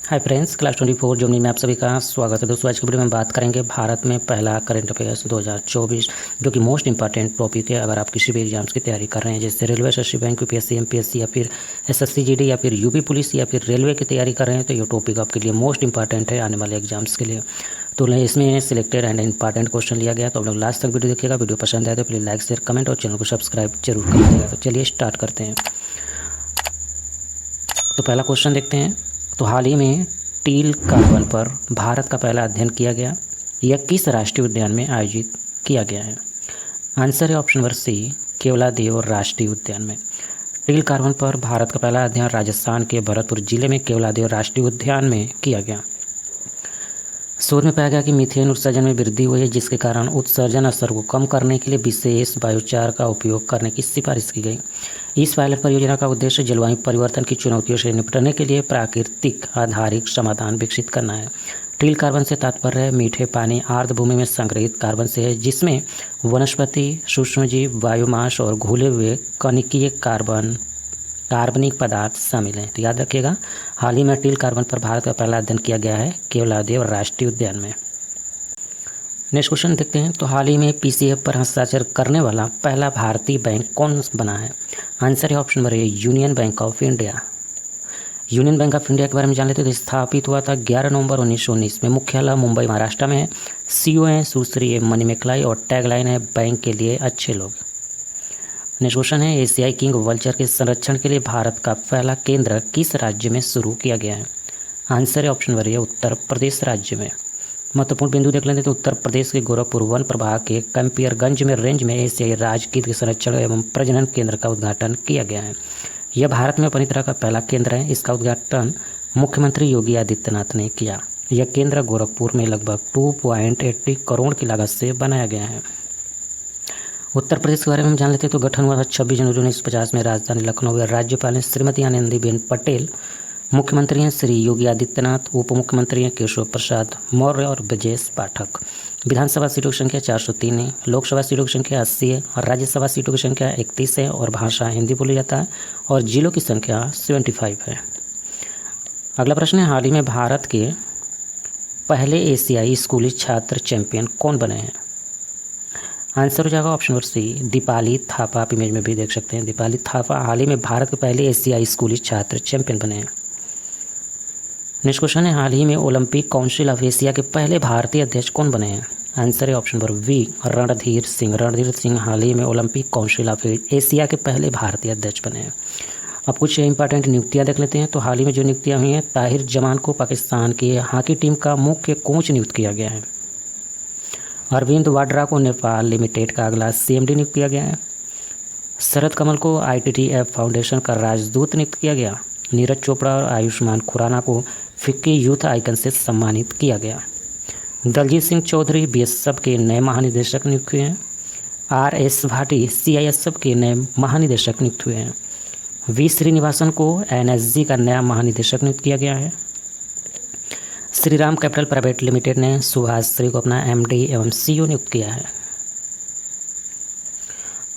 Hi friends, class 24 Germany में आप सभी का स्वागत है। दोस्तों, आज की वीडियो में बात करेंगे भारत में पहला करंट अफेयर्स 2024, जो कि मोस्ट इंपॉर्टेंट टॉपिक है अगर आप किसी भी एग्जाम्स की तैयारी कर रहे हैं, जैसे railway, SSC bank, UPSC, MPSC या फिर एसएससी जीडी या फिर यूपी पुलिस या फिर रेलवे की तैयारी कर रहे हैं। तो ये टॉपिक आपके लिए मोस्ट इंपॉर्टेंट है आने वाले एग्जाम्स के लिए। तो इसमें सिलेक्टेड एंड इंपॉर्टेंट क्वेश्चन लिया गया, तो आप लोग लास्ट तक वीडियो देखिएगा। वीडियो पसंद आए तो प्लीज़ लाइक, शेयर, कमेंट और चैनल को सब्सक्राइब जरूर कर लीजिएगा। तो चलिए स्टार्ट करते हैं। तो पहला क्वेश्चन देखते हैं। तो हाल ही में टील कार्बन पर भारत का पहला अध्ययन किया गया, यह किस राष्ट्रीय उद्यान में आयोजित किया गया है? आंसर है ऑप्शन नंबर सी, केवलादेव राष्ट्रीय उद्यान में। टील कार्बन पर भारत का पहला अध्ययन राजस्थान के भरतपुर जिले में केवलादेव राष्ट्रीय उद्यान में किया गया। शोध में पाया गया कि मीथेन उत्सर्जन में वृद्धि हुई है, जिसके कारण उत्सर्जन असर को कम करने के लिए विशेष बायोचार का उपयोग करने की सिफारिश की गई। इस पायलट परियोजना का उद्देश्य जलवायु परिवर्तन की चुनौतियों से निपटने के लिए प्राकृतिक आधारित समाधान विकसित करना है। टील कार्बन से तात्पर्य है मीठे पानी आर्द्र भूमि में संग्रहित कार्बन से है, जिसमें वनस्पति, सूक्ष्मजीव, बायोमास और घुले हुए कणिकीय कार्बनिक पदार्थ शामिल हैं। तो याद रखिएगा, हाल ही में टील कार्बन पर भारत का पहला अध्ययन किया गया है केवलादेव राष्ट्रीय उद्यान में। नेक्स्ट क्वेश्चन देखते हैं। तो हाल ही में पीसीएफ पर हस्ताक्षर करने वाला पहला भारतीय बैंक कौन बना है? आंसर है option number A, union bank of India. Union bank of India के बारे में जान लेते हैं। तो स्थापित हुआ था 11 नवंबर 1919 में। मुख्यालय मुंबई महाराष्ट्र में है। सीईओ हैं सुश्री एम मणिमेखलाई और टैगलाइन है बैंक के लिए अच्छे लोग। नेक्स्ट क्वेश्चन है, एशियाई किंग वल्चर के संरक्षण के लिए भारत का पहला केंद्र किस राज्य में शुरू किया गया है? आंसर है ऑप्शन नंबर ए, उत्तर प्रदेश राज्य में। महत्वपूर्ण बिंदु देख लेते हैं। तो उत्तर प्रदेश के गोरखपुर वन प्रभाग के कंपियरगंज में रेंज में एशियाई राजकीय के संरक्षण एवं प्रजनन केंद्र का उद्घाटन किया गया है। यह भारत में अपनी तरह का पहला केंद्र है। इसका उद्घाटन मुख्यमंत्री योगी आदित्यनाथ ने किया। यह केंद्र गोरखपुर में लगभग 2.80 करोड़ की लागत से बनाया गया है। उत्तर प्रदेश के बारे में हम जान लेते हैं। तो गठन हुआ था 26 जनवरी 1950 में राजधानी लखनऊ में। राज्यपाल हैं श्रीमती आनंदीबेन पटेल, मुख्यमंत्री हैं श्री योगी आदित्यनाथ, उप मुख्यमंत्री हैं केशव प्रसाद मौर्य और ब्रजेश पाठक। विधानसभा सीटों की संख्या 403 है, लोकसभा सीटों की संख्या 80 है और राज्यसभा सीटों की संख्या 31 है और भाषा हिंदी बोली जाता है और जिलों की संख्या 75 है। अगला प्रश्न है, हाल ही में भारत के पहले एशियाई स्कूली छात्र चैंपियन कौन बने हैं? आंसर हो जाएगा option number C, Deepali Thapa. आप इमेज में भी देख सकते हैं, दीपाली थापा हाल ही में भारत के पहले एशियाई स्कूली छात्र चैंपियन बने हैं। नेक्स्ट क्वेश्चन है, हाल ही में ओलंपिक काउंसिल ऑफ एशिया के पहले भारतीय अध्यक्ष कौन बने हैं? आंसर है option number B, Randhir Singh. Randhir Singh हाल ही में ओलंपिक काउंसिल ऑफ एशिया के पहले भारतीय अध्यक्ष बने हैं। अब कुछ इंपॉर्टेंट नियुक्तियां देख लेते हैं। तो हाल ही में जो नियुक्तियां हुई हैं, ताहिर जमान को पाकिस्तान की हॉकी टीम का मुख्य कोच नियुक्त किया गया है। अरविंद वाड्रा को नेपाल लिमिटेड का अगला सीएमडी नियुक्त किया गया है। शरद कमल को आईटीटीएफ फाउंडेशन का राजदूत नियुक्त किया गया। नीरज चोपड़ा और आयुष्मान खुराना को फिक्की यूथ आइकन से सम्मानित किया गया। दलजीत सिंह चौधरी बीएसएफ के नए महानिदेशक नियुक्त हुए हैं। आरएस भाटी सीआईएसएफ के नए महानिदेशक नियुक्त हुए हैं। वी श्रीनिवासन को एनएसजी का नया महानिदेशक नियुक्त किया गया है। श्रीराम कैपिटल प्राइवेट लिमिटेड ने सुभाष श्री को अपना एमडी एवं सीईओ नियुक्त किया है।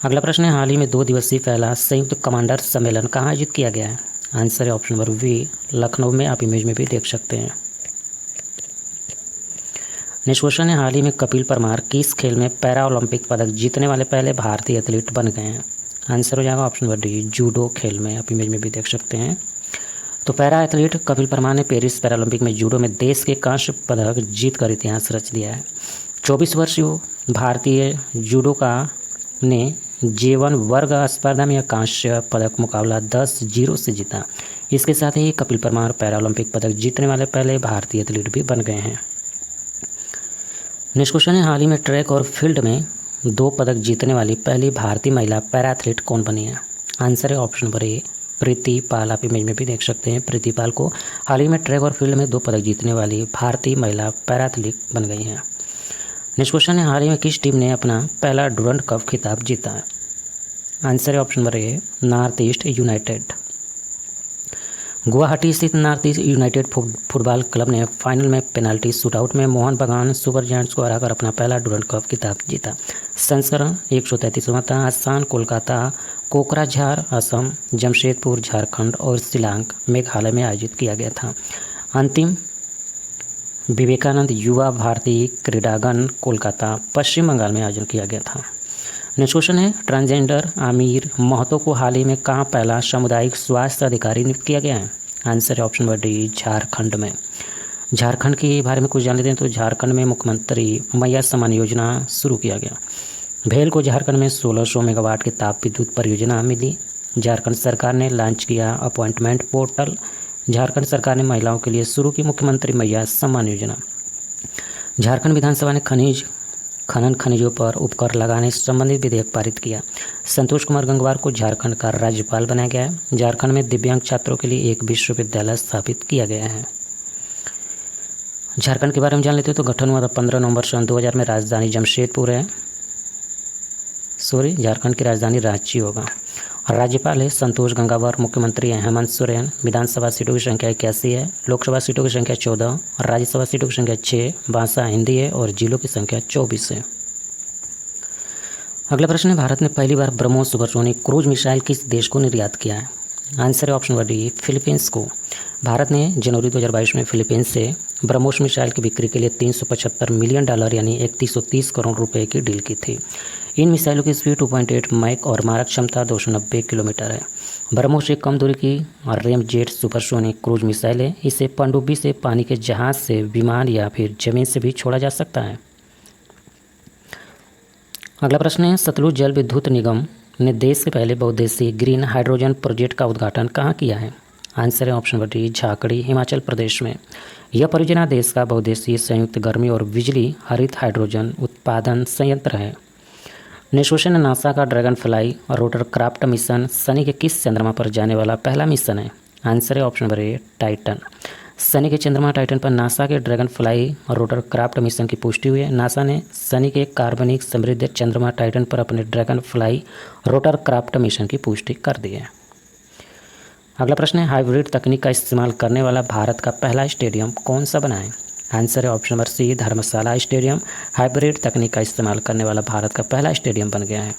अगला प्रश्न है, हाल ही में 2 दिवसीय पहला संयुक्त कमांडर सम्मेलन कहाँ आयोजित किया गया है? आंसर है ऑप्शन नंबर बी, लखनऊ में। आप इमेज में भी देख सकते हैं। नेक्स्ट क्वेश्चन है, हाल ही में कपिल परमार किस खेल में पैरा ओलंपिक पदक जीतने वाले पहले भारतीय एथलीट बन गए हैं? आंसर हो जाएगा ऑप्शन नंबर डी, जूडो खेल में। आप इमेज में भी देख सकते हैं। तो पैरा एथलीट कपिल परमार ने पेरिस पैरालंपिक में जूडो में देश के कांस्य पदक जीतकर इतिहास रच दिया है। 24 वर्षीय भारतीय जूडोका ने J1 वर्ग स्पर्धा में कांस्य पदक मुकाबला 10-0 से जीता। इसके साथ ही कपिल परमार पैरालंपिक पदक जीतने वाले पहले भारतीय एथलीट भी बन गए हैं। नेक्स्ट क्वेश्चन है, हाल ही में ट्रैक और फील्ड में 2 पदक जीतने वाली पहली भारतीय महिला पैरा एथलीट कौन बनी है? आंसर है ऑप्शन नंबर ए, प्रीति पाल। आप इमेज में भी देख सकते हैं। प्रीति पाल को हाल ही में ट्रैक और फील्ड में 2 पदक जीतने वाली भारतीय महिला पैरा एथलीट बन गई हैं। नेक्स्ट क्वेश्चन है, हाल ही में किस टीम ने अपना पहला डुरंड कप खिताब जीता है? आंसर है option number A, North East United. Guwahati स्थित North East United football club ने फाइनल में पेनाल्टी शूटआउट में मोहन बगान सुपर जायंट्स को हराकर अपना पहला डुरंड कप खिताब जीता। संस्करण 133वां था। आसाम, कोलकाता, कोकराझार असम, जमशेदपुर झारखंड और शिलांग मेघालय में आयोजित किया गया था। अंतिम विवेकानंद युवा भारतीय क्रीड़ांगन कोलकाता पश्चिम बंगाल में आयोजन किया गया था। नेक्स्ट क्वेश्चन है, ट्रांसजेंडर आमिर महतो को हाल ही में कहाँ पहला सामुदायिक स्वास्थ्य अधिकारी नियुक्त किया गया है? आंसर है ऑप्शन नंबर डी, झारखंड में। झारखंड के बारे में कुछ जान लेते हैं। तो झारखंड में मुख्यमंत्री मैया सम्मान योजना शुरू किया गया। भेल को झारखंड में 1600 मेगावाट की ताप विद्युत परियोजना मिली। झारखंड सरकार ने लॉन्च किया अपॉइंटमेंट पोर्टल। झारखंड सरकार ने महिलाओं के लिए शुरू की मुख्यमंत्री मैया सम्मान योजना। झारखंड विधानसभा ने खनन खनिजों पर उपकर लगाने से संबंधित विधेयक पारित किया। संतोष कुमार गंगवार को झारखंड का राज्यपाल बनाया गया है। झारखंड में दिव्यांग छात्रों के लिए एक विश्वविद्यालय स्थापित किया गया है। झारखंड के बारे में जान लेते हो। तो गठन हुआ था 15 नवंबर सन 2000 में। राजधानी जमशेदपुर है, झारखंड की राजधानी रांची होगा। और राज्यपाल है संतोष गंगवार। मुख्यमंत्री हैं हेमंत सोरेन। विधानसभा सीटों की संख्या 81 है। लोकसभा सीटों की संख्या 14 और राज्यसभा सीटों की संख्या 6। भाषा हिंदी है और जिलों की संख्या 24 है। अगला प्रश्न है, भारत ने पहली बार ब्रह्मोस सुपरसोनिक क्रूज मिसाइल किस देश को निर्यात किया है? आंसर है ऑप्शन नंबर डी, फिलीपींस को। भारत ने जनवरी 2022 में फिलीपींस से ब्रह्मोस मिसाइल की बिक्री के लिए $375 मिलियन यानी 3130 करोड़ रुपए की डील की थी। इन मिसाइलों की स्पीड 2.8 मैक और मारक क्षमता 290 किलोमीटर है। ब्रह्मोस एक कम दूरी की ramjet supersonic cruise missile है। इसे पनडुब्बी से, पानी के जहाज से, विमान या फिर जमीन से भी छोड़ा जा सकता है। अगला प्रश्न है, सतलुज जल विद्युत निगम ने देश के पहले बहुउद्देशीय ग्रीन हाइड्रोजन प्रोजेक्ट का उद्घाटन कहाँ किया है? आंसर है option number D, Jhakri, Himachal Pradesh में। यह परियोजना देश का बहुउद्देशीय संयुक्त गर्मी और बिजली हरित हाइड्रोजन उत्पादन संयंत्र है। नेक्स्ट क्वेश्चन है, नासा का ड्रैगन फ्लाई और रोटर क्राफ्ट मिशन शनि के किस चंद्रमा पर जाने वाला पहला मिशन है? आंसर है ऑप्शन नंबर ए, टाइटन। शनि के चंद्रमा टाइटन पर नासा के ड्रैगन फ्लाई और रोटर क्राफ्ट मिशन की पुष्टि हुई है। नासा ने शनि के कार्बनिक समृद्ध चंद्रमा टाइटन पर अपने dragon fly rotor craft mission की पुष्टि कर दी है। अगला प्रश्न है, हाइब्रिड तकनीक का इस्तेमाल करने वाला भारत का पहला स्टेडियम कौन सा बना है? आंसर है ऑप्शन नंबर सी, धर्मशाला स्टेडियम। हाइब्रिड तकनीक का इस्तेमाल करने वाला भारत का पहला स्टेडियम बन गया है।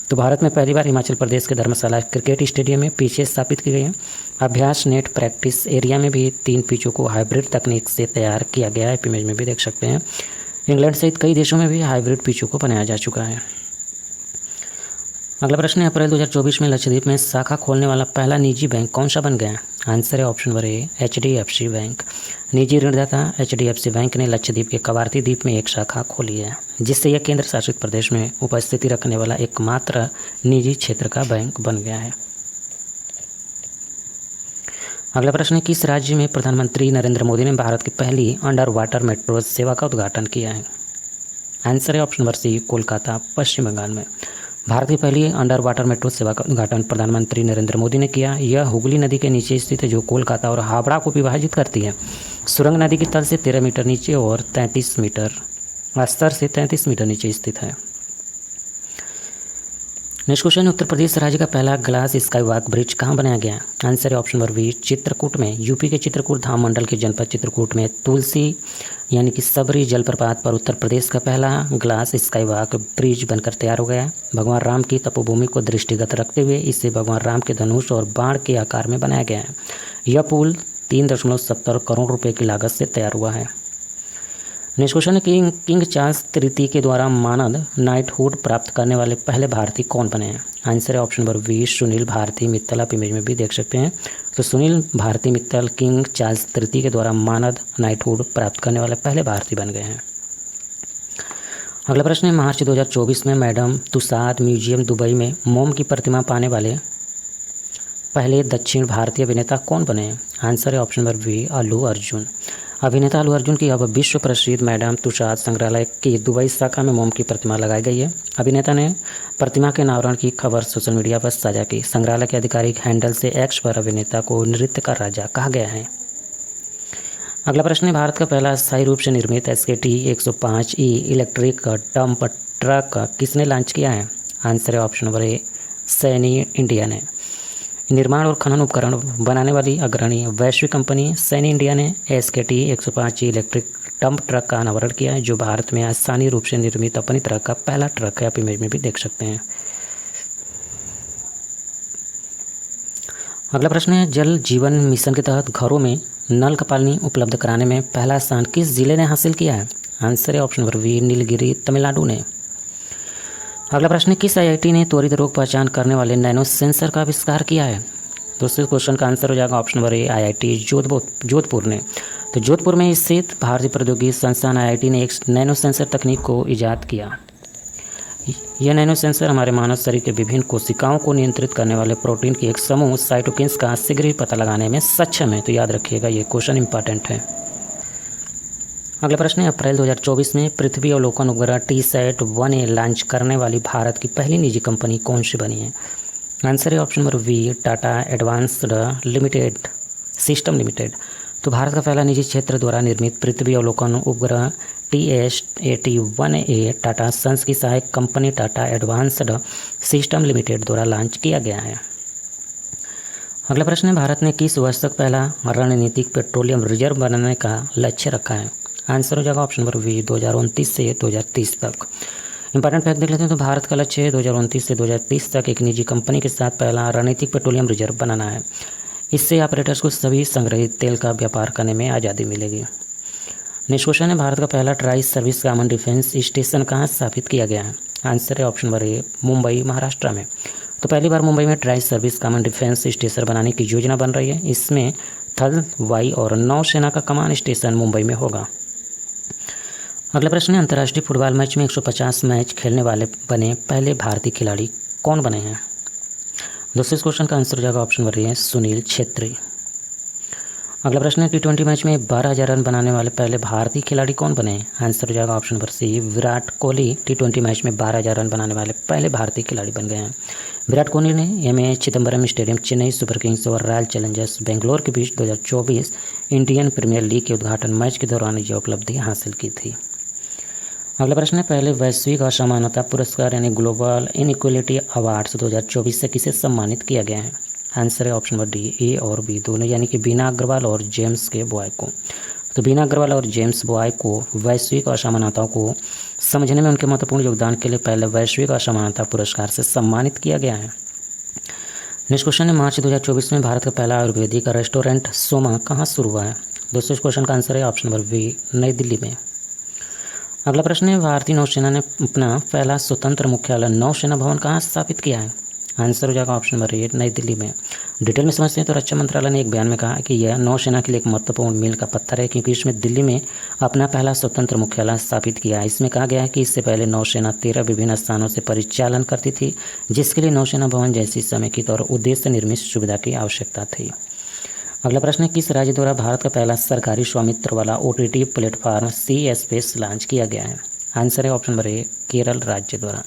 तो भारत में पहली बार हिमाचल प्रदेश के धर्मशाला क्रिकेट स्टेडियम में पिचें स्थापित की गई हैं। अभ्यास नेट प्रैक्टिस एरिया में भी 3 पिचों को हाइब्रिड तकनीक से तैयार किया गया है। इमेज में भी देख सकते हैं। इंग्लैंड सहित कई देशों में भी हाइब्रिड पिचों को बनाया जा चुका है। अगला प्रश्न है, अप्रैल 2024 में लक्षद्वीप में शाखा खोलने वाला पहला निजी बैंक कौन सा बन गया? आंसर है ऑप्शन नंबर ए, HDFC बैंक। निजी ऋणदाता HDFC बैंक ने लक्षद्वीप के कवारती द्वीप में एक शाखा खोली है, जिससे यह केंद्र शासित प्रदेश में उपस्थिति रखने वाला एकमात्र निजी क्षेत्र का बैंक बन गया है। अगला प्रश्न है, किस राज्य में प्रधानमंत्री नरेंद्र मोदी ने भारत की पहली अंडर वाटर मेट्रो सेवा का उद्घाटन किया है? आंसर है ऑप्शन नंबर सी, कोलकाता, पश्चिम बंगाल में। भारत की पहली अंडर वाटर मेट्रो सेवा का उद्घाटन प्रधानमंत्री नरेंद्र मोदी ने किया। यह हुगली नदी के नीचे स्थित है, जो कोलकाता और हावड़ा को विभाजित करती है। सुरंग नदी के तल से 13 मीटर नीचे और 33 मीटर स्तर से 33 मीटर नीचे स्थित है। नेक्स्ट क्वेश्चन, उत्तर प्रदेश राज्य का पहला ग्लास स्काई वॉक ब्रिज कहाँ बनाया गया? आंसर है ऑप्शन नंबर बी, चित्रकूट में। यूपी के चित्रकूट धाम मंडल के जनपद चित्रकूट में तुलसी यानी कि सबरी जलप्रपात पर उत्तर प्रदेश का पहला ग्लास स्काई वॉक ब्रिज बनकर तैयार हो गया है। भगवान राम की तपोभूमि को दृष्टिगत रखते हुए इसे भगवान राम के धनुष और बाण के आकार में बनाया गया है। यह पुल 3.70 करोड़ रुपए की लागत से तैयार हुआ है। नेक्स्ट क्वेश्चन है, किंग चार्ल्स तृतीय के द्वारा मानद नाइटहुड प्राप्त करने वाले पहले भारतीय कौन बने हैं? आंसर है option number B, Sunil Bharti Mittal. आप इमेज में भी देख सकते हैं। तो सुनील भारती मित्तल किंग चार्ल्स तृतीय के द्वारा मानद नाइटहुड प्राप्त करने वाले पहले भारतीय बन गए हैं। अगला प्रश्न है, मार्च 2024 में मैडम तुसाद म्यूजियम दुबई में मोम की प्रतिमा पाने वाले पहले दक्षिण भारतीय अभिनेता कौन बने हैं? आंसर है option number B, Allu Arjun. अभिनेता अल्लू अर्जुन की अब विश्व प्रसिद्ध मैडम तुसाद संग्रहालय की दुबई शाखा में मोम की प्रतिमा लगाई गई है। अभिनेता ने प्रतिमा के अनावरण की खबर सोशल मीडिया पर साझा की। संग्रहालय के आधिकारिक हैंडल से एक्स पर अभिनेता को नृत्य का राजा कहा गया है। अगला प्रश्न है, भारत का पहला स्थायी रूप से निर्मित SKT 105E electric dump truck किसने लॉन्च किया है? आंसर है ऑप्शन नंबर ए, सैनी इंडिया ने। निर्माण और खनन उपकरण बनाने वाली अग्रणी वैश्विक कंपनी सैनी इंडिया ने SKT 105E electric dump truck का अनावरण किया है, जो भारत में स्थानीय रूप से निर्मित अपनी तरह का पहला ट्रक है। आप इमेज में भी देख सकते हैं। अगला प्रश्न है, जल जीवन मिशन के तहत घरों में नल का पानी उपलब्ध कराने में पहला स्थान किस जिले ने हासिल किया है? आंसर है option number B, Nilgiri Tamil Nadu ने। अगला प्रश्न है, किस आईआईटी ने त्वरित रोग पहचान करने वाले नैनो सेंसर का आविष्कार किया है? दोस्तों, क्वेश्चन का आंसर हो जाएगा ऑप्शन नंबर ए, आईआईटी जोधपुर ने। तो जोधपुर में स्थित भारतीय प्रौद्योगिकी संस्थान आईआईटी ने एक नैनो सेंसर तकनीक को ईजाद किया। यह नैनो सेंसर हमारे मानव शरीर के विभिन्न कोशिकाओं को नियंत्रित करने वाले प्रोटीन की एक समूह साइटोकिन्स का शीघ्र ही पता लगाने में सक्षम है। तो याद रखिएगा, ये क्वेश्चन इंपॉर्टेंट है। अगला प्रश्न है, अप्रैल 2024 में पृथ्वी अवलोकन उपग्रह TSAT-1A लॉन्च करने वाली भारत की पहली निजी कंपनी कौन सी बनी है? आंसर है option number B, Tata advanced system limited. तो भारत का पहला निजी क्षेत्र द्वारा निर्मित पृथ्वी अवलोकन उपग्रह TSAT-1A टाटा सन्स की सहायक company Tata advanced system limited द्वारा लॉन्च किया गया है। अगला प्रश्न है, भारत ने किस वर्ष तक पहला रणनीतिक पेट्रोलियम रिजर्व बनाने का लक्ष्य रखा है? आंसर हो जाएगा ऑप्शन नंबर बी, 2029 से 2030 तक। इंपॉर्टेंट फैक्ट देख लेते हैं। तो भारत का लक्ष्य है 2029 से 2030 तक एक निजी कंपनी के साथ पहला रणनीतिक पेट्रोलियम रिजर्व बनाना है। इससे ऑपरेटर्स को सभी संग्रहित तेल का व्यापार करने में आज़ादी मिलेगी। नेक्स्ट क्वेश्चन है, भारत का पहला tri service common defence station कहाँ स्थापित किया गया है? आंसर है ऑप्शन नंबर ए, मुंबई महाराष्ट्र में। तो पहली बार मुंबई में tri service common defence station बनाने की योजना बन रही है। इसमें थल, वायु और नौसेना का कमान स्टेशन मुंबई में होगा। अगला प्रश्न है, अंतर्राष्ट्रीय फुटबॉल मैच में 150 मैच खेलने वाले बने पहले भारतीय खिलाड़ी कौन बने हैं? दोस्तों, इस क्वेश्चन का आंसर हो जाएगा ऑप्शन नंबर ए, सुनील छेत्री। अगला प्रश्न है, T20 मैच में 12,000 रन बनाने वाले पहले भारतीय खिलाड़ी कौन बने? आंसर हो जाएगा option number C, Virat Kohli. T20 match में 12,000 रन बनाने वाले पहले भारतीय खिलाड़ी बन गए हैं। विराट कोहली ने MA Chidambaram stadium, Chennai super Kings और रॉयल चैलेंजर्स बेंगलोर के बीच 2024 इंडियन प्रीमियर लीग के उद्घाटन मैच के दौरान यह उपलब्धि हासिल की थी। अगला प्रश्न है, पहले वैश्विक असमानता पुरस्कार यानी ग्लोबल इनइक्वालिटी अवार्ड्स 2024 से किसे सम्मानित किया गया है? आंसर है ऑप्शन नंबर डी, ए और बी दोनों, यानी कि बीना अग्रवाल और जेम्स के बॉय को। तो बीना अग्रवाल और जेम्स बॉय को वैश्विक असमानताओं को समझने में उनके महत्वपूर्ण योगदान के लिए पहले वैश्विक असमानता पुरस्कार से सम्मानित किया गया है। नेक्स्ट क्वेश्चन है, मार्च 2024 में भारत का पहला आयुर्वेदिक रेस्टोरेंट सोमा कहाँ शुरू हुआ है? दोस्तों, इस क्वेश्चन का आंसर है ऑप्शन नंबर बी, नई दिल्ली में। अगला प्रश्न है, भारतीय नौसेना ने अपना पहला स्वतंत्र मुख्यालय नौसेना भवन कहाँ स्थापित किया है? आंसर हो जाएगा ऑप्शन नंबर ए, नई दिल्ली में। डिटेल में समझते हैं तो रक्षा मंत्रालय ने एक बयान में कहा कि यह नौसेना के लिए एक महत्वपूर्ण मील का पत्थर है, क्योंकि इसमें दिल्ली में अपना पहला स्वतंत्र मुख्यालय स्थापित किया है। इसमें कहा गया है कि इससे पहले नौसेना 13 विभिन्न स्थानों से परिचालन करती थी, जिसके लिए नौसेना भवन जैसी समेकित और उद्देश्य निर्मित सुविधा की आवश्यकता थी। अगला प्रश्न है, किस राज्य द्वारा भारत का पहला सरकारी स्वामित्व वाला OTT प्लेटफॉर्म सी स्पेस लॉन्च किया गया है? आंसर है ऑप्शन नंबर ए, केरल राज्य द्वारा।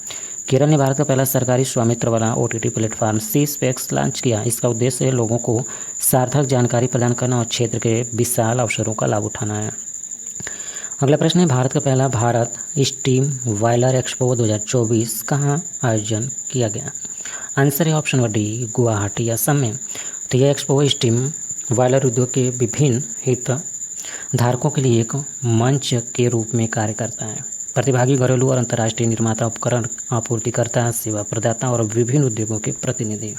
केरल ने भारत का पहला सरकारी स्वामित्व वाला OTT प्लेटफॉर्म सी स्पेस लॉन्च किया। इसका उद्देश्य है लोगों को सार्थक जानकारी प्रदान करना और क्षेत्र के विशाल अवसरों का लाभ उठाना है। अगला प्रश्न है, भारत का पहला भारत स्टीम वायलर एक्सपो 2024 कहाँ आयोजन किया गया? आंसर है option number D, Guwahati Assam में। तो यह एक्सपो स्टीम वायलर उद्योग के विभिन्न हित धारकों के लिए एक मंच के रूप में कार्य करता है। प्रतिभागी घरेलू और अंतर्राष्ट्रीय निर्माता, उपकरण आपूर्तिकर्ता, सेवा प्रदाता और विभिन्न उद्योगों के प्रतिनिधि।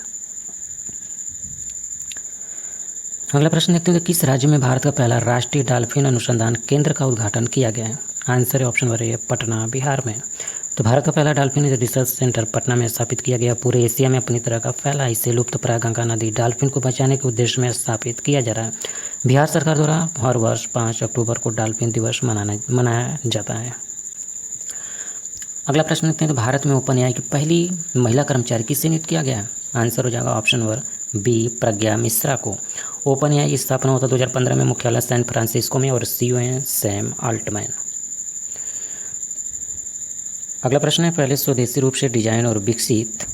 अगला प्रश्न देखते हैं कि किस राज्य में भारत का पहला राष्ट्रीय डॉल्फिन अनुसंधान केंद्र का उद्घाटन किया गया है? आंसर है ऑप्शन नंबर ए, पटना बिहार में। तो भारत का पहला डॉल्फिन रिसर्च सेंटर पटना में स्थापित किया गया। पूरे एशिया में अपनी तरह का पहला, इसे लुप्तप्राय गंगा नदी डॉल्फिन को बचाने के उद्देश्य में स्थापित किया जा रहा है। बिहार सरकार द्वारा हर वर्ष 5 अक्टूबर को डॉल्फिन दिवस मनाया जाता है। अगला प्रश्न देखते हैं, तो भारत में ओपन एआई की पहली महिला कर्मचारी किसे नियुक्त किया गया? आंसर हो जाएगा ऑप्शन नंबर बी, प्रज्ञा मिश्रा को। ओपन एआई की स्थापना होता 2015 में, मुख्यालय सैन फ्रांसिस्को में और CEO हैं सैम अल्टमैन। अगला प्रश्न है, पहले स्वदेशी रूप से डिजाइन और विकसित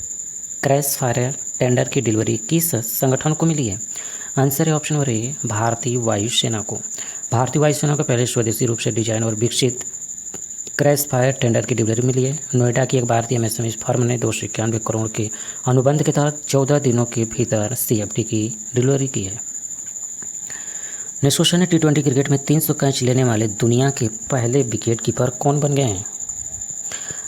क्रैश फायर टेंडर की डिलीवरी किस संगठन को मिली है? आंसर है ऑप्शन नंबर ए, भारतीय वायुसेना को। भारतीय वायुसेना को पहले स्वदेशी रूप से डिजाइन और विकसित क्रैश फायर टेंडर की डिलीवरी मिली है। नोएडा की एक भारतीय MSME फर्म ने 291 करोड़ के अनुबंध के तहत 14 दिनों के भीतर CFD की डिलीवरी की है। नेक्स्ट क्वेश्चन है, T20 क्रिकेट में 300 कैच लेने वाले दुनिया के पहले विकेट कीपर कौन बन गए हैं?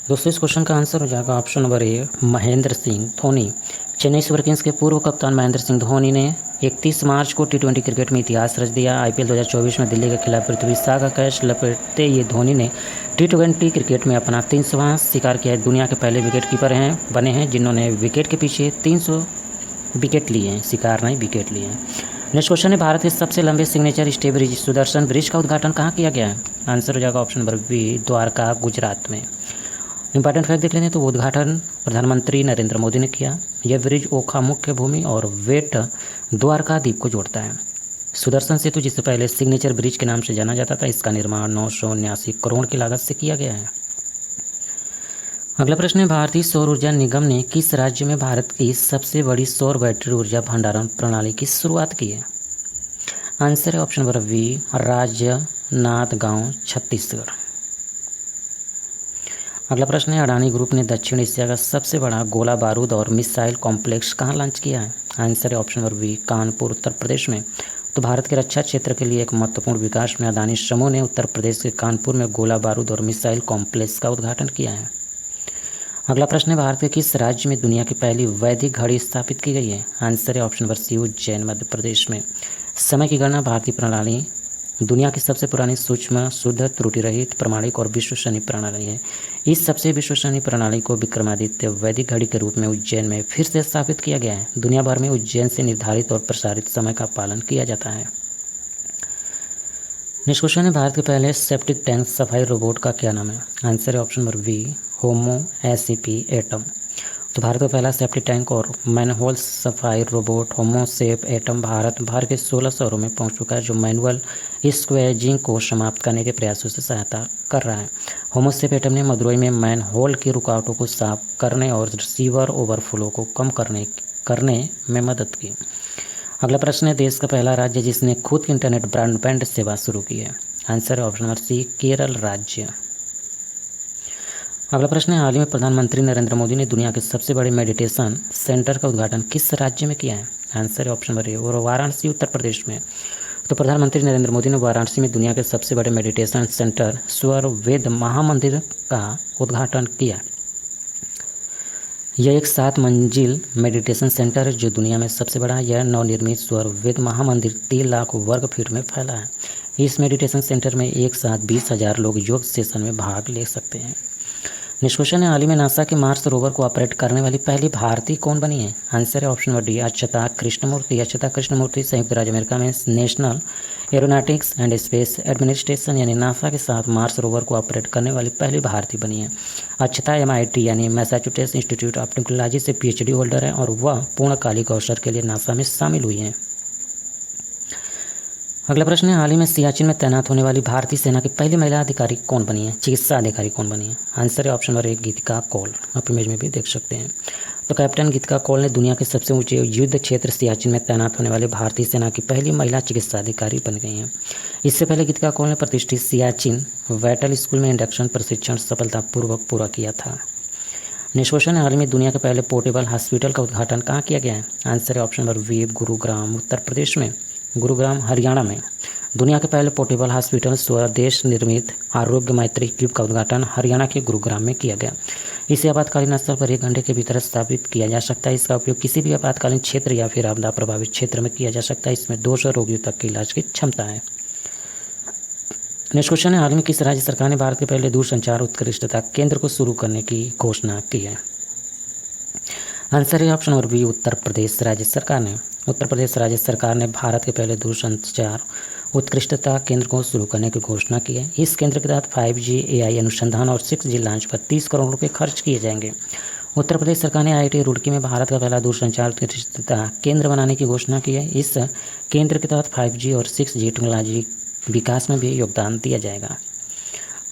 दोस्तों, इस क्वेश्चन का आंसर हो जाएगा ऑप्शन नंबर ए, महेंद्र सिंह धोनी। चेन्नई सुपर किंग्स के पूर्व कप्तान महेंद्र सिंह धोनी ने 31 मार्च को टी20 क्रिकेट में इतिहास रच दिया। आईपीएल 2024 में दिल्ली के खिलाफ पृथ्वी शॉ का कैच लपेटते ये धोनी ने टी20 क्रिकेट में अपना 300वां शिकार किया। दुनिया के पहले विकेट कीपर बने हैं जिन्होंने विकेट के पीछे 300 विकेट लिए हैं, शिकार नहीं विकेट लिए हैं। नेक्स्ट क्वेश्चन है, भारत के सबसे लंबे signature stay bridge Sudarshan bridge का उद्घाटन कहाँ किया गया है? आंसर हो जाएगा option number B, Dwarka, Gujarat में। इंपॉर्टेंट फैक्ट देख लेते हैं तो उद्घाटन प्रधानमंत्री नरेंद्र मोदी ने किया। यह ब्रिज ओखा मुख्य भूमि और वेट द्वारका द्वीप को जोड़ता है। सुदर्शन सेतु जिसे पहले सिग्नेचर ब्रिज के नाम से जाना जाता था, इसका निर्माण 979 करोड़ की लागत से किया गया है। अगला प्रश्न है, भारतीय सौर ऊर्जा निगम ने किस राज्य में भारत की सबसे बड़ी सौर बैटरी ऊर्जा भंडारण प्रणाली की शुरुआत की है? आंसर है option number B, Rajnandgaon, Chhattisgarh. अगला प्रश्न है, अडानी ग्रुप ने दक्षिण एशिया का सबसे बड़ा गोला बारूद और मिसाइल कॉम्प्लेक्स कहाँ लॉन्च किया है? आंसर है option number B, Kanpur, Uttar Pradesh में। तो भारत के रक्षा क्षेत्र के लिए एक महत्वपूर्ण विकास में अडानी समूह ने उत्तर प्रदेश के कानपुर में गोला बारूद और मिसाइल कॉम्प्लेक्स का उद्घाटन किया है। अगला प्रश्न है, भारत के किस राज्य में दुनिया की पहली वैदिक घड़ी स्थापित की गई है? आंसर है ऑप्शन नंबर सी, उज्जैन, मध्य प्रदेश में। समय की गणना भारतीय प्रणाली दुनिया की सबसे पुरानी सूक्ष्म, शुद्ध, त्रुटि रहित, प्रमाणिक और विश्वसनीय प्रणाली है। इस सबसे विश्वसनीय प्रणाली को विक्रमादित्य वैदिक घड़ी के रूप में उज्जैन में फिर से स्थापित किया गया है। दुनिया भर में उज्जैन से निर्धारित और प्रसारित समय का पालन किया जाता है। नेक्स्ट क्वेश्चन है, भारत के पहले सेप्टिक टैंक सफाई रोबोट का क्या नाम है? आंसर है ऑप्शन नंबर बी, होमो एससीपी एटम। तो भारत का पहला सेप्टिक टैंक और मैनहोल सफाई रोबोट होमो सेप एटम भारत भर के 16 शहरों में पहुंच चुका है, जो मैनुअल स्क्वेजिंग को समाप्त करने के प्रयासों से सहायता कर रहा है। होमो सेप एटम ने मदुरई में मैनहोल की रुकावटों को साफ करने और रिसीवर ओवरफ्लो को कम करने में मदद की। अगला प्रश्न है, देश का पहला राज्य जिसने खुद की इंटरनेट ब्रॉडबैंड सेवा शुरू की है? आंसर है ऑप्शन नंबर सी, केरल राज्य। अगला प्रश्न है, हाल ही में प्रधानमंत्री नरेंद्र मोदी ने दुनिया के सबसे बड़े मेडिटेशन सेंटर का उद्घाटन किस राज्य में किया है? आंसर है ऑप्शन नंबर ए, और वाराणसी, उत्तर प्रदेश में। तो प्रधानमंत्री नरेंद्र मोदी ने वाराणसी में दुनिया के सबसे बड़े मेडिटेशन सेंटर स्वर वेद महामंदिर का उद्घाटन किया। यह एक 7 मंजिल मेडिटेशन सेंटर है जो दुनिया में सबसे बड़ा है। यह नवनिर्मित स्वर वेद महामंदिर 3 लाख वर्ग फीट में फैला है। इस मेडिटेशन सेंटर में एक साथ 20,000 लोग योग सेशन में भाग ले सकते हैं। नेक्स्ट क्वेश्चन है, हाल ही में नासा के मार्स रोवर को ऑपरेट करने वाली पहली भारतीय कौन बनी है? आंसर है ऑप्शन नंबर डी, अक्षता कृष्णमूर्ति। अक्षता कृष्णमूर्ति संयुक्त राज्य अमेरिका में national aeronautics and space administration यानी नासा के साथ मार्स रोवर को ऑपरेट करने वाली पहली भारतीय बनी है। अक्षता MIT यानी मैसाचुसेट्स इंस्टीट्यूट ऑफ टेक्नोलॉजी से PhD होल्डर है और वह पूर्णकालिक अवसर के लिए नासा में शामिल हुई हैं। अगला प्रश्न है, हाल ही में सियाचिन में तैनात होने वाली भारतीय सेना की पहली महिला अधिकारी कौन बनी है? चिकित्सा अधिकारी कौन बनी है? आंसर है ऑप्शन नंबर 1, गीतिका कौल। आप इमेज में भी देख सकते हैं। तो कैप्टन गीतिका कौल ने दुनिया के सबसे ऊंचे युद्ध क्षेत्र सियाचिन में तैनात होने वाली भारतीय सेना की पहली महिला चिकित्सा अधिकारी बन गई हैं। इससे पहले गीतिका कौल ने प्रतिष्ठित सियाचिन बैटल स्कूल में इंडक्शन प्रशिक्षण सफलतापूर्वक पूरा किया था। नेक्स्ट क्वेश्चन है, हाल ही में दुनिया के पहले पोर्टेबल हॉस्पिटल का उद्घाटन कहाँ किया गया है? आंसर है option number B, Gurugram, Uttar Pradesh में। गुरुग्राम, हरियाणा में। दुनिया के पहले पोर्टेबल हॉस्पिटल स्वदेश निर्मित आरोग्य मैत्री क्यूब का उद्घाटन हरियाणा के गुरुग्राम में किया गया। इसे आपातकालीन स्तर पर 1 घंटे के भीतर स्थापित किया जा सकता है। इसका उपयोग किसी भी आपातकालीन क्षेत्र या फिर आपदा प्रभावित क्षेत्र में किया जा सकता है। इसमें 200 रोगियों तक के इलाज की क्षमता है। नेक्स्ट क्वेश्चन है, हाल में किस राज्य सरकार ने भारत के पहले दूरसंचार उत्कृष्टता केंद्र को शुरू करने की घोषणा की है? आंसर है option number B, Uttar Pradesh राज्य सरकार ने। उत्तर प्रदेश राज्य सरकार ने भारत के पहले दूरसंचार उत्कृष्टता केंद्र को शुरू करने की घोषणा की है। इस केंद्र के तहत 5G AI अनुसंधान और 6G लॉन्च पर 30 करोड़ रुपये खर्च किए जाएंगे। उत्तर प्रदेश सरकार ने IIT रुड़की में भारत का पहला दूरसंचार उत्कृष्टता केंद्र बनाने की घोषणा की है। इस केंद्र के तहत 5G और 6G टेक्नोलॉजी विकास में भी योगदान दिया जाएगा।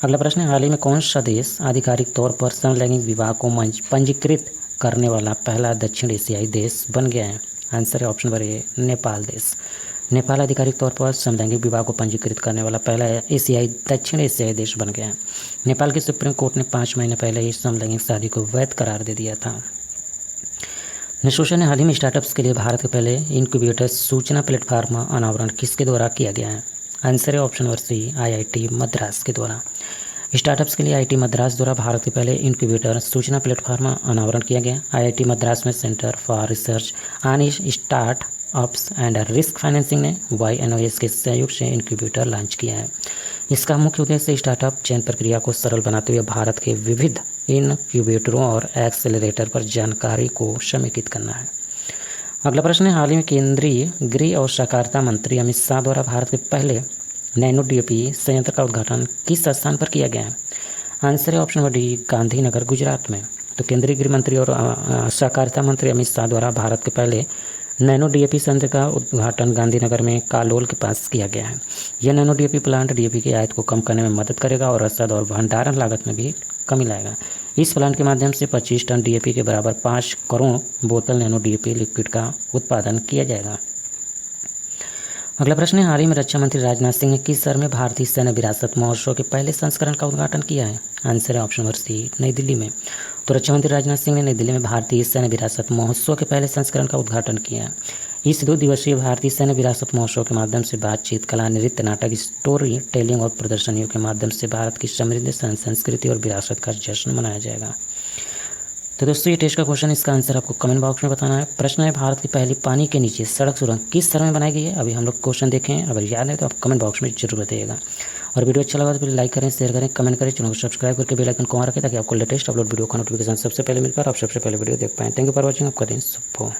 अगला प्रश्न है, हाल ही में कौन सा देश आधिकारिक तौर पर समलैंगिक विवाह को पंजीकृत करने वाला पहला दक्षिण एशियाई देश बन गया है? आंसर है ऑप्शन नंबर ए, नेपाल देश। नेपाल आधिकारिक तौर पर समलैंगिक विवाह को पंजीकृत करने वाला पहला दक्षिण एशियाई देश बन गया है। नेपाल की सुप्रीम कोर्ट ने 5 महीने पहले ही समलैंगिक शादी को वैध करार दे दिया था। नेक्स्ट क्वेश्चन है, हाल ही में स्टार्टअप्स के लिए भारत के पहले इंक्यूबेटर सूचना प्लेटफॉर्म अनावरण किसके द्वारा किया गया है? आंसर है option number C, IIT Madras के द्वारा। स्टार्टअप्स के लिए आईआईटी मद्रास द्वारा भारत के पहले इंक्यूबेटर सूचना प्लेटफॉर्म अनावरण किया गया। आईआईटी मद्रास में centre for research on startups and risk financing ने YNOS के सहयोग से इंक्यूबेटर लॉन्च किया है। इसका मुख्य उद्देश्य स्टार्टअप चयन प्रक्रिया को सरल बनाते हुए भारत के विविध इनक्यूबेटरों और एक्सेलरेटर पर जानकारी को समेकित करना है। अगला प्रश्न है, हाल ही में केंद्रीय गृह और सहकारिता मंत्री अमित शाह द्वारा भारत के पहले नैनो DAP संयंत्र का उद्घाटन किस स्थान पर किया गया है? आंसर है ऑप्शन डी, गांधीनगर, गुजरात में। तो केंद्रीय गृह मंत्री और सहकारिता मंत्री अमित शाह द्वारा भारत के पहले नैनो DAP संयंत्र का उद्घाटन गांधीनगर में कालोल के पास किया गया है। यह नैनो DAP प्लांट DAP की आयात को कम करने में मदद करेगा और रसद और भंडारण लागत में भी कमी लाएगा। इस प्लांट के माध्यम से 25 टन DAP के बराबर 5 करोड़ बोतल नैनो DAP लिक्विड का उत्पादन किया जाएगा। अगला प्रश्न है, हाल ही में रक्षा मंत्री राजनाथ सिंह ने किस शहर में भारतीय सैन्य विरासत महोत्सव के पहले संस्करण का उद्घाटन किया है? आंसर है ऑप्शन सी, नई दिल्ली में। तो रक्षा मंत्री राजनाथ सिंह ने नई दिल्ली में भारतीय सैन्य विरासत महोत्सव के पहले संस्करण का उद्घाटन किया है। इस 2 दिवसीय भारतीय सैन्य विरासत महोत्सव के माध्यम से बातचीत, कला, नृत्य, नाटक, स्टोरी टेलिंग और प्रदर्शनियों के माध्यम से भारत की समृद्ध संस्कृति और विरासत का जश्न मनाया जाएगा। तो दोस्तों, ये टेस्ट का क्वेश्चन, इसका आंसर आपको कमेंट बॉक्स में बताना है। प्रश्न है, भारत की पहली पानी के नीचे सड़क सुरंग किस शहर में बनाई गई है? अभी हम लोग क्वेश्चन देखें, अगर याद है तो आप कमेंट बॉक्स में जरूर बताइएगा। और वीडियो अच्छा लगा तो फिर लाइक करें, शेयर करें, कमेंट करें, चैनल को सब्सक्राइब करके बेल आइकन को ऑन रखें ताकि आपको लेटेस्ट अपलोड वीडियो का नोटिफिकेशन सबसे पहले मिल पाए और आप सबसे पहले वीडियो देख पाएँ। Thank you for watching. आपका दिन शुभ हो।